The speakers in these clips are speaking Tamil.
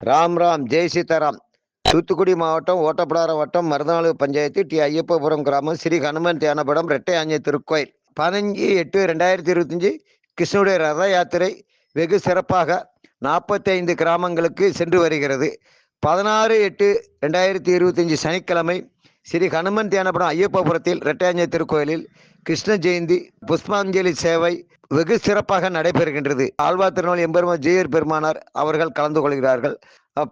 ராம் ராம் ஜெய் சீதாராம். தூத்துக்குடி மாவட்டம் ஓட்டப்பிடாரம் வட்டம் மருதநாடு பஞ்சாயத்து டி ஐயப்பபுரம் கிராமம் ஸ்ரீ ஹனுமன் தியானபடம் ரெட்டை ஆஞ்சநேயர் திருக்கோயில் 15/8/2025 கிருஷ்ணனுடைய ரத யாத்திரை வெகு சிறப்பாக 45 கிராமங்களுக்கு சென்று வருகிறது. 16/8/2025 சனிக்கிழமை ஸ்ரீ ஹனுமன் தியானபடம் ஐயப்பபுரத்தில் ரெட்டை ஆஞ்சநேயர் திருக்கோயிலில் கிருஷ்ண ஜெயந்தி புஷ்பாஞ்சலி சேவை வெகு சிறப்பாக நடைபெறுகின்றது. ஆழ்வார் திருநாள் எம்பெருமான் ஜெயர் பெருமானார் அவர்கள் கலந்து கொள்கிறார்கள்.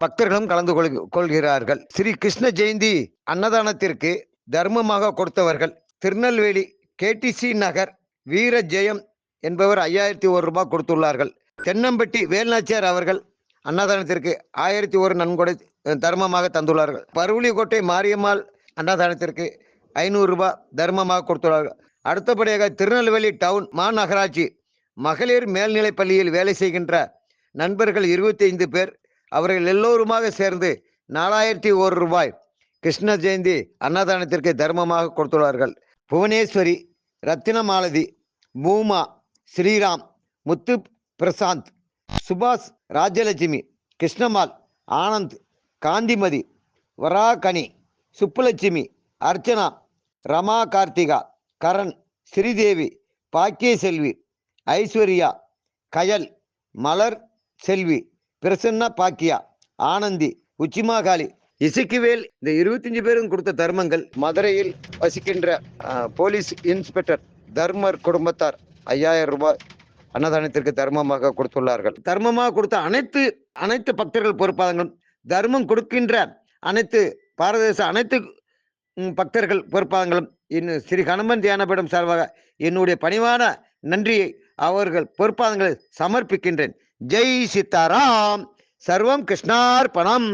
பக்தர்களும் கலந்து கொள்கிறார்கள். ஸ்ரீ கிருஷ்ண ஜெயந்தி அன்னதானத்திற்கு தர்மமாக கொடுத்தவர்கள் திருநெல்வேலி கேடிசி நகர் வீர ஜெயம் என்பவர் 5001 ரூபாய் கொடுத்துள்ளார்கள். தென்னம்பட்டி வேல்நாச்சியார் அவர்கள் அன்னதானத்திற்கு 1001 நன்கொடை தர்மமாக தந்துள்ளார்கள். பருவலிக்கோட்டை மாரியம்மாள் அன்னதானத்திற்கு 500 ரூபாய் தர்மமாக கொடுத்துள்ளார்கள். அடுத்தபடியாக திருநெல்வேலி டவுன் மாநகராட்சி மகளிர் மேல்நிலைப் பள்ளியில் வேலை செய்கின்ற நண்பர்கள் 25 பேர் அவர்கள் எல்லோருமாக சேர்ந்து 4001 ரூபாய் கிருஷ்ண ஜெயந்தி அன்னதானத்திற்கு தர்மமாக கொடுத்துள்ளார்கள். புவனேஸ்வரி, ரத்தினமாலதி, பூமா, ஸ்ரீராம், முத்து பிரசாந்த், சுபாஷ், ராஜலட்சுமி, கிருஷ்ணமால், ஆனந்த், காந்திமதி, வராகனி, சுப்புலட்சுமி, அர்ச்சனா, ரமா கார்த்திகா, கரண், ஸ்ரீதேவி, பாக்கிய செல்வி, ஐஸ்வர்யா, கயல், மலர் செல்வி, பிரசன்னா பாக்கியா, ஆனந்தி, உச்சிமாகாளி, இசக்கிவேல் இந்த 25 பேரும் கொடுத்த தர்மங்கள் மதுரையில் வசிக்கின்ற போலீஸ் இன்ஸ்பெக்டர் தர்மர் குடும்பத்தார் 5000 ரூபாய் அன்னதானத்திற்கு தர்மமாக கொடுத்துள்ளார்கள். தர்மமாக கொடுத்த அனைத்து பக்தர்கள் பொறுப்பாளர்களும் தர்மம் கொடுக்கின்ற அனைத்து பாரதேச அனைத்து பக்தர்கள் பொறுப்பாளர்களும் இன்னும் ஸ்ரீ ஹனுமன் தியானபீடம் சார்பாக என்னுடைய பணிவான நன்றியை அவர்கள் பொறுப்பாளர்களை சமர்ப்பிக்கின்றேன். ஜெய் சீதாராம். சர்வம் கிருஷ்ணார்பணம்.